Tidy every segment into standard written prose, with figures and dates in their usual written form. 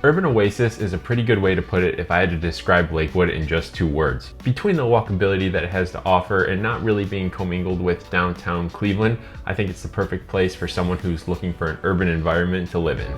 Urban oasis is a pretty good way to put it if I had to describe Lakewood in just 2 words. Between the walkability that it has to offer and not really being commingled with downtown Cleveland, I think it's the perfect place for someone who's looking for an urban environment to live in.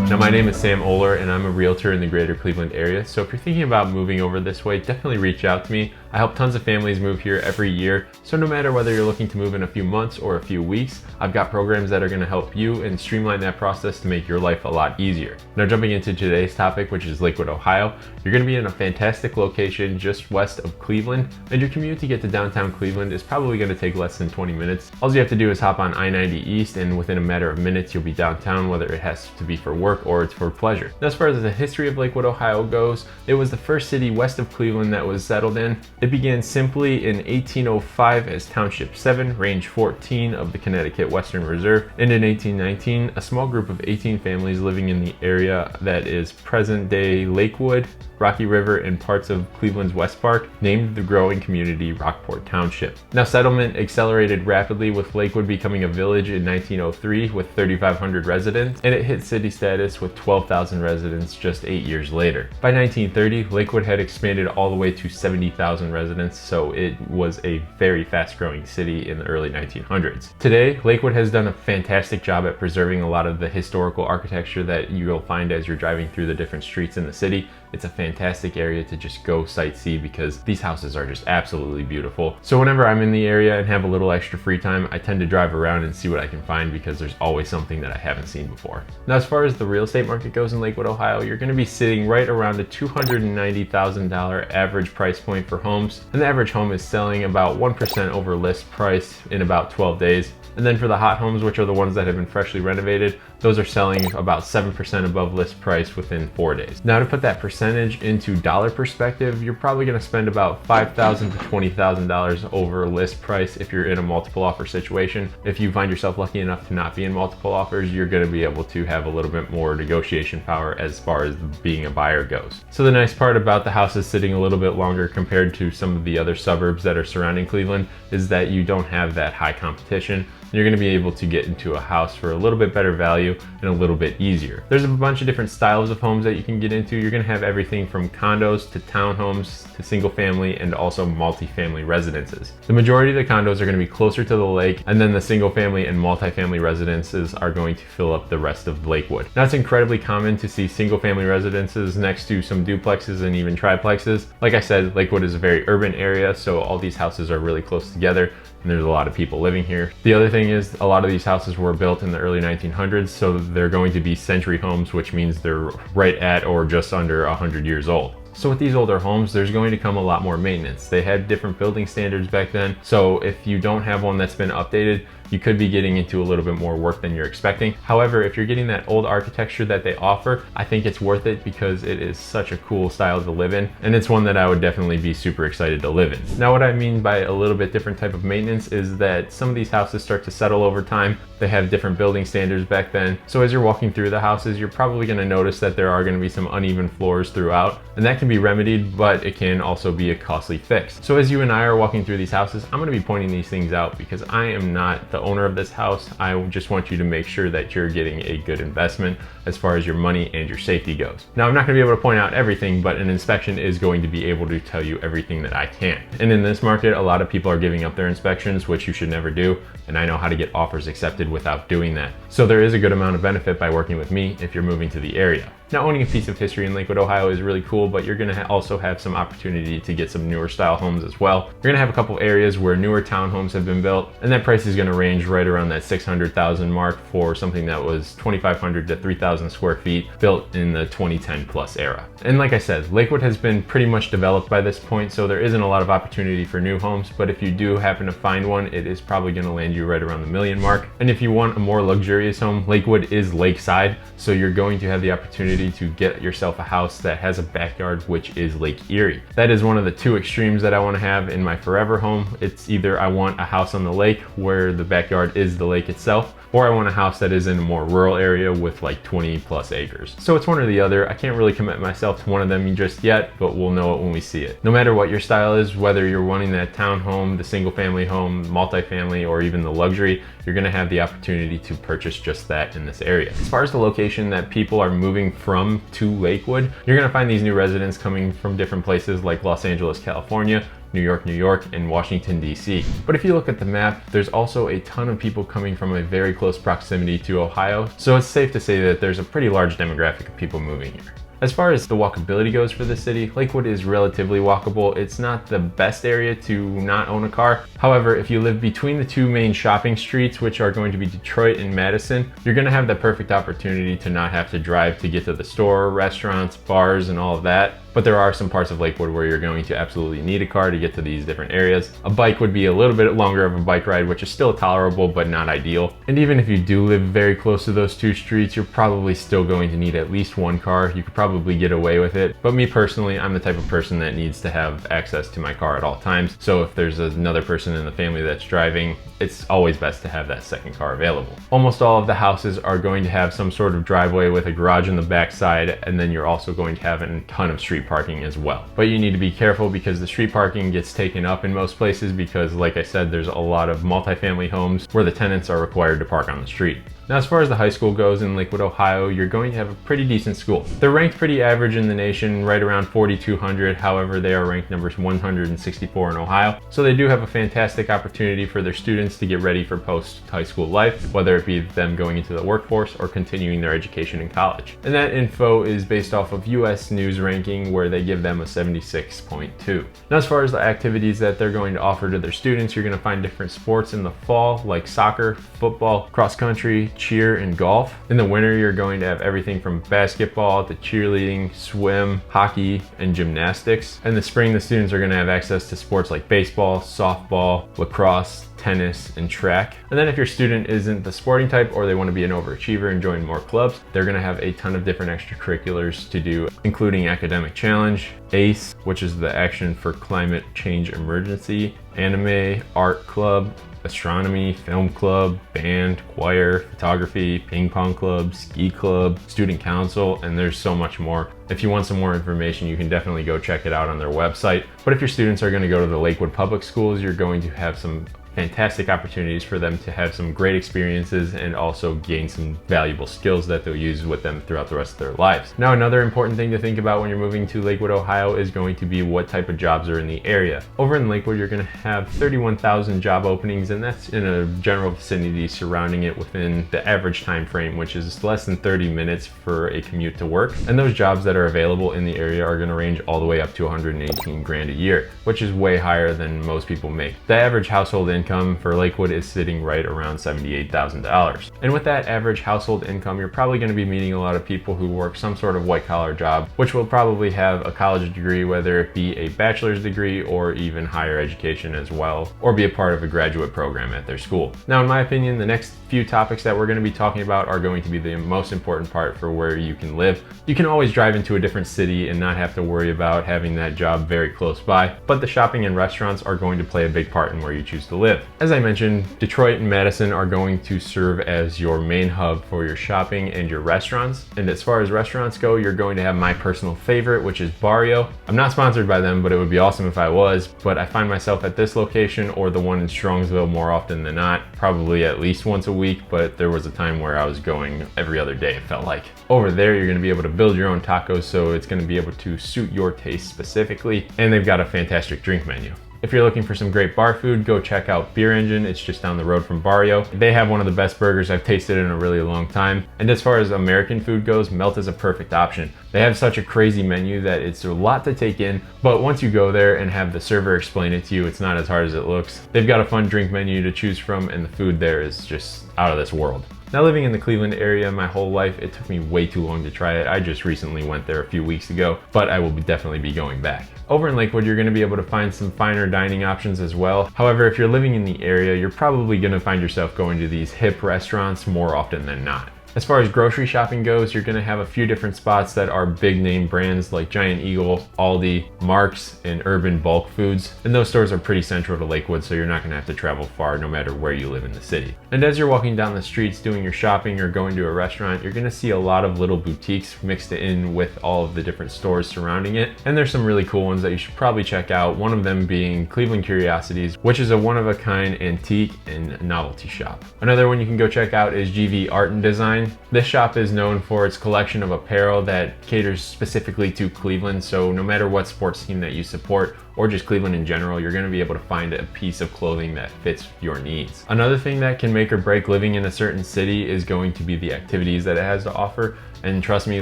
Now, my name is Sam Oler and I'm a realtor in the greater Cleveland area, so if you're thinking about moving over this way, definitely reach out to me. I help tons of families move here every year, so no matter whether you're looking to move in a few months or a few weeks, I've got programs that are going to help you and streamline that process to make your life a lot easier. Now, jumping into today's topic, which is Lakewood, Ohio, you're going to be in a fantastic location just west of Cleveland, and your commute to get to downtown Cleveland is probably going to take less than 20 minutes. All you have to do is hop on I-90 East, and within a matter of minutes, you'll be downtown, whether it has to be for work or it's for pleasure. Now, as far as the history of Lakewood, Ohio goes, it was the first city west of Cleveland that was settled in. It began simply in 1805 as Township 7, Range 14 of the Connecticut Western Reserve, and in 1819, a small group of 18 families living in the area that is present-day Lakewood, Rocky River, and parts of Cleveland's West Park named the growing community Rockport Township. Now, settlement accelerated rapidly with Lakewood becoming a village in 1903 with 3,500 residents, and it hit city status with 12,000 residents just 8 years later. By 1930, Lakewood had expanded all the way to 70,000 residents, so it was a very fast-growing city in the early 1900s. Today, Lakewood has done a fantastic job at preserving a lot of the historical architecture that you'll find as you're driving through the different streets in the city. It's a fantastic area to just go sightsee because these houses are just absolutely beautiful. So whenever I'm in the area and have a little extra free time, I tend to drive around and see what I can find because there's always something that I haven't seen before. Now, as far as the real estate market goes in Lakewood, Ohio, you're going to be sitting right around a $290,000 average price point for homes. And the average home is selling about 1% over list price in about 12 days. And then for the hot homes, which are the ones that have been freshly renovated, those are selling about 7% above list price within 4 days. Now, to put that percentage into dollar perspective, you're probably going to spend about $5,000 to $20,000 over list price if you're in a multiple offer situation. If you find yourself lucky enough to not be in multiple offers, you're going to be able to have a little bit more negotiation power as far as being a buyer goes. So the nice part about the houses sitting a little bit longer compared to some of the other suburbs that are surrounding Cleveland is that you don't have that high competition. You're going to be able to get into a house for a little bit better value and a little bit easier. There's a bunch of different styles of homes that you can get into. You're going to have everything from condos to townhomes to single family and also multifamily residences. The majority of the condos are going to be closer to the lake, and then the single family and multifamily residences are going to fill up the rest of Lakewood. Now, it's incredibly common to see single family residences next to some duplexes and even triplexes. Like I said, Lakewood is a very urban area, so all these houses are really close together and there's a lot of people living here. The other thing is a lot of these houses were built in the early 1900s, so they're going to be century homes, which means they're right at or just under 100 years old. So with these older homes, there's going to come a lot more maintenance. They had different building standards back then, so if you don't have one that's been updated, you could be getting into a little bit more work than you're expecting. However, if you're getting that old architecture that they offer, I think it's worth it because it is such a cool style to live in, and it's one that I would definitely be super excited to live in. Now, what I mean by a little bit different type of maintenance is that some of these houses start to settle over time. They have different building standards back then. So as you're walking through the houses, you're probably going to notice that there are going to be some uneven floors throughout, and that can be remedied, but it can also be a costly fix. So as you and I are walking through these houses, I'm going to be pointing these things out because I am not the owner of this house. I just want you to make sure that you're getting a good investment as far as your money and your safety goes. Now, I'm not going to be able to point out everything, but an inspection is going to be able to tell you everything that I can. And in this market, a lot of people are giving up their inspections, which you should never do. And I know how to get offers accepted without doing that. So there is a good amount of benefit by working with me if you're moving to the area. Now, owning a piece of history in Lakewood, Ohio is really cool, but you're gonna also have some opportunity to get some newer style homes as well. You're gonna have a couple areas where newer townhomes have been built, and that price is gonna range right around that $600,000 mark for something that was 2,500 to 3,000 square feet built in the 2010 plus era. And like I said, Lakewood has been pretty much developed by this point, so there isn't a lot of opportunity for new homes, but if you do happen to find one, it is probably gonna land you right around the $1 million mark. And if you want a more luxurious home, Lakewood is lakeside, so you're going to have the opportunity opportunity to get yourself a house that has a backyard, which is Lake Erie. That is one of the two extremes that I want to have in my forever home. It's either I want a house on the lake where the backyard is the lake itself, or I want a house that is in a more rural area with like 20 plus acres. So it's one or the other. I can't really commit myself to one of them just yet, but we'll know it when we see it. No matter what your style is, whether you're wanting that townhome, the single family home, multifamily, or even the luxury, you're gonna have the opportunity to purchase just that in this area. As far as the location that people are moving from to Lakewood, you're gonna find these new residents coming from different places like Los Angeles, California, New York, and Washington, D.C. But if you look at the map, there's also a ton of people coming from a very close proximity to Ohio, so it's safe to say that there's a pretty large demographic of people moving here. As far as the walkability goes for the city, Lakewood is relatively walkable. It's not the best area to not own a car. However, if you live between the two main shopping streets, which are going to be Detroit and Madison, you're gonna have the perfect opportunity to not have to drive to get to the store, restaurants, bars, and all of that. But there are some parts of Lakewood where you're going to absolutely need a car to get to these different areas. A bike would be a little bit longer of a bike ride, which is still tolerable, but not ideal. And even if you do live very close to those two streets, you're probably still going to need at least one car. You could probably get away with it. But me personally, I'm the type of person that needs to have access to my car at all times. So if there's another person in the family that's driving, it's always best to have that second car available. Almost all of the houses are going to have some sort of driveway with a garage on the back side, and then you're also going to have a ton of street parking as well. But you need to be careful because the street parking gets taken up in most places because, like I said, there's a lot of multifamily homes where the tenants are required to park on the street. Now, as far as the high school goes in Lakewood, Ohio, you're going to have a pretty decent school. They're ranked pretty average in the nation, right around 4,200. However, they are ranked numbers 164 in Ohio. So they do have a fantastic opportunity for their students to get ready for post-high school life, whether it be them going into the workforce or continuing their education in college. And that info is based off of US News ranking, where they give them a 76.2. Now, as far as the activities that they're going to offer to their students, you're going to find different sports in the fall, like soccer, football, cross country, cheer, and golf. In the winter, you're going to have everything from basketball to cheerleading, swim, hockey, and gymnastics. In the spring, the students are going to have access to sports like baseball, softball, lacrosse, tennis, and track. And then if your student isn't the sporting type or they want to be an overachiever and join more clubs, they're going to have a ton of different extracurriculars to do, including academic challenge, ACE, which is the Action for Climate Change Emergency, anime, art club, astronomy, film club, band, choir, photography, ping pong club, ski club, student council, and there's so much more. If you want some more information, you can definitely go check it out on their website. But if your students are going to go to the Lakewood Public Schools, you're going to have some fantastic opportunities for them to have some great experiences and also gain some valuable skills that they'll use with them throughout the rest of their lives. Now, another important thing to think about when you're moving to Lakewood, Ohio is going to be what type of jobs are in the area. Over in Lakewood, you're going to have 31,000 job openings, and that's in a general vicinity surrounding it within the average time frame, which is less than 30 minutes for a commute to work. And those jobs that are available in the area are going to range all the way up to 118 grand a year, which is way higher than most people make. The average household income for Lakewood is sitting right around $78,000. And with that average household income, you're probably going to be meeting a lot of people who work some sort of white collar job, which will probably have a college degree, whether it be a bachelor's degree or even higher education as well, or be a part of a graduate program at their school. Now, in my opinion, the next few topics that we're going to be talking about are going to be the most important part for where you can live. You can always drive into a different city and not have to worry about having that job very close by, but the shopping and restaurants are going to play a big part in where you choose to live. As I mentioned, Detroit and Madison are going to serve as your main hub for your shopping and your restaurants. And as far as restaurants go, you're going to have my personal favorite, which is Barrio. I'm not sponsored by them, but it would be awesome if I was. But I find myself at this location or the one in Strongsville more often than not, probably at least once a week, but there was a time where I was going every other day, it felt like. Over there, you're going to be able to build your own tacos, so it's going to be able to suit your taste specifically. And they've got a fantastic drink menu. If you're looking for some great bar food, go check out Beer Engine. It's just down the road from Barrio. They have one of the best burgers I've tasted in a really long time. And as far as American food goes, Melt is a perfect option. They have such a crazy menu that it's a lot to take in, but once you go there and have the server explain it to you, it's not as hard as it looks. They've got a fun drink menu to choose from, and the food there is just out of this world. Now, living in the Cleveland area my whole life, it took me way too long to try it. I just recently went there a few weeks ago, but I will definitely be going back. Over in Lakewood, you're going to be able to find some finer dining options as well. However, if you're living in the area, you're probably going to find yourself going to these hip restaurants more often than not. As far as grocery shopping goes, you're gonna have a few different spots that are big name brands like Giant Eagle, Aldi, Mark's, and Urban Bulk Foods. And those stores are pretty central to Lakewood, so you're not gonna have to travel far no matter where you live in the city. And as you're walking down the streets doing your shopping or going to a restaurant, you're gonna see a lot of little boutiques mixed in with all of the different stores surrounding it. And there's some really cool ones that you should probably check out. One of them being Cleveland Curiosities, which is a one-of-a-kind antique and novelty shop. Another one you can go check out is GV Art and Design. This shop is known for its collection of apparel that caters specifically to Cleveland, so no matter what sports team that you support or just Cleveland in general, you're going to be able to find a piece of clothing that fits your needs. Another thing that can make or break living in a certain city is going to be the activities that it has to offer. And trust me,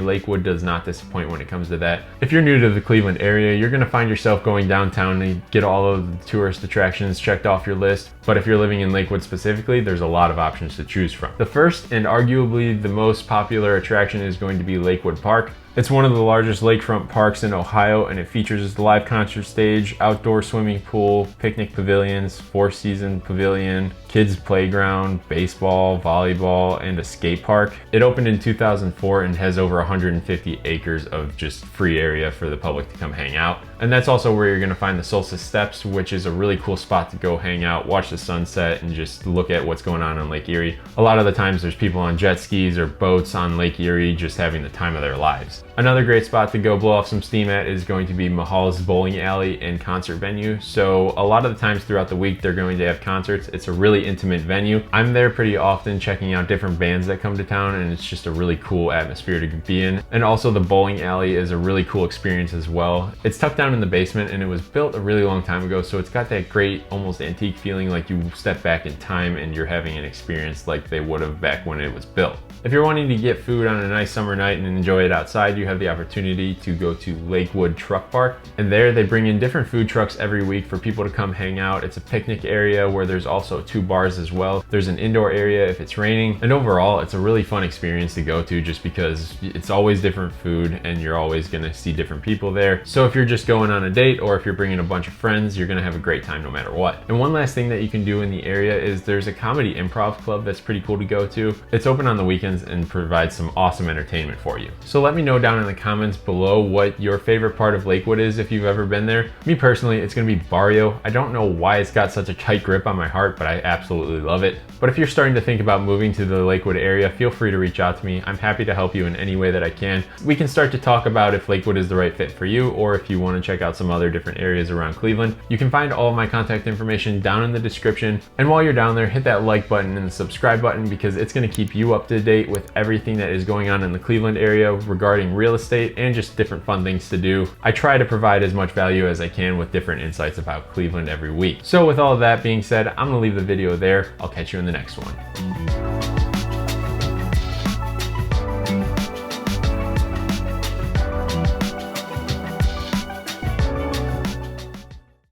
Lakewood does not disappoint when it comes to that. If you're new to the Cleveland area, you're gonna find yourself going downtown to get all of the tourist attractions checked off your list. But if you're living in Lakewood specifically, there's a lot of options to choose from. The first and arguably the most popular attraction is going to be Lakewood Park. It's one of the largest lakefront parks in Ohio, and it features a live concert stage, outdoor swimming pool, picnic pavilions, four-season pavilion, kids playground, baseball, volleyball, and a skate park. It opened in 2004 and has over 150 acres of just free area for the public to come hang out. And that's also where you're gonna find the Solstice Steps, which is a really cool spot to go hang out, watch the sunset, and just look at what's going on Lake Erie. A lot of the times there's people on jet skis or boats on Lake Erie just having the time of their lives. Another great spot to go blow off some steam at is going to be Mahal's Bowling Alley and concert venue. So a lot of the times throughout the week, they're going to have concerts. It's a really intimate venue. I'm there pretty often checking out different bands that come to town, and it's just a really cool atmosphere to be in. And also the bowling alley is a really cool experience as well. It's tucked down in the basement, and it was built a really long time ago, so it's got that great almost antique feeling, like you step back in time and you're having an experience like they would have back when it was built. If you're wanting to get food on a nice summer night and enjoy it outside, you have the opportunity to go to Lakewood Truck Park. And there they bring in different food trucks every week for people to come hang out. It's a picnic area where there's also 2 bars as well. There's an indoor area if it's raining. And overall, it's a really fun experience to go to just because it's always different food and you're always gonna see different people there. So if you're just going on a date or if you're bringing a bunch of friends, you're gonna have a great time no matter what. And one last thing that you can do in the area is there's a comedy improv club that's pretty cool to go to. It's open on the weekends and provides some awesome entertainment for you. So let me know down in the comments below what your favorite part of Lakewood is if you've ever been there. Me personally, it's gonna be Barrio. I don't know why it's got such a tight grip on my heart, but I absolutely love it. But if you're starting to think about moving to the Lakewood area, feel free to reach out to me. I'm happy to help you in any way that I can. We can start to talk about if Lakewood is the right fit for you, or if you want to check out some other different areas around Cleveland. You can find all of my contact information down in the description. And while you're down there, hit that like button and the subscribe button, because it's gonna keep you up to date with everything that is going on in the Cleveland area regarding real estate and just different fun things to do. I try to provide as much value as I can with different insights about Cleveland every week. So with all of that being said, I'm gonna leave the video there. I'll catch you in the next one.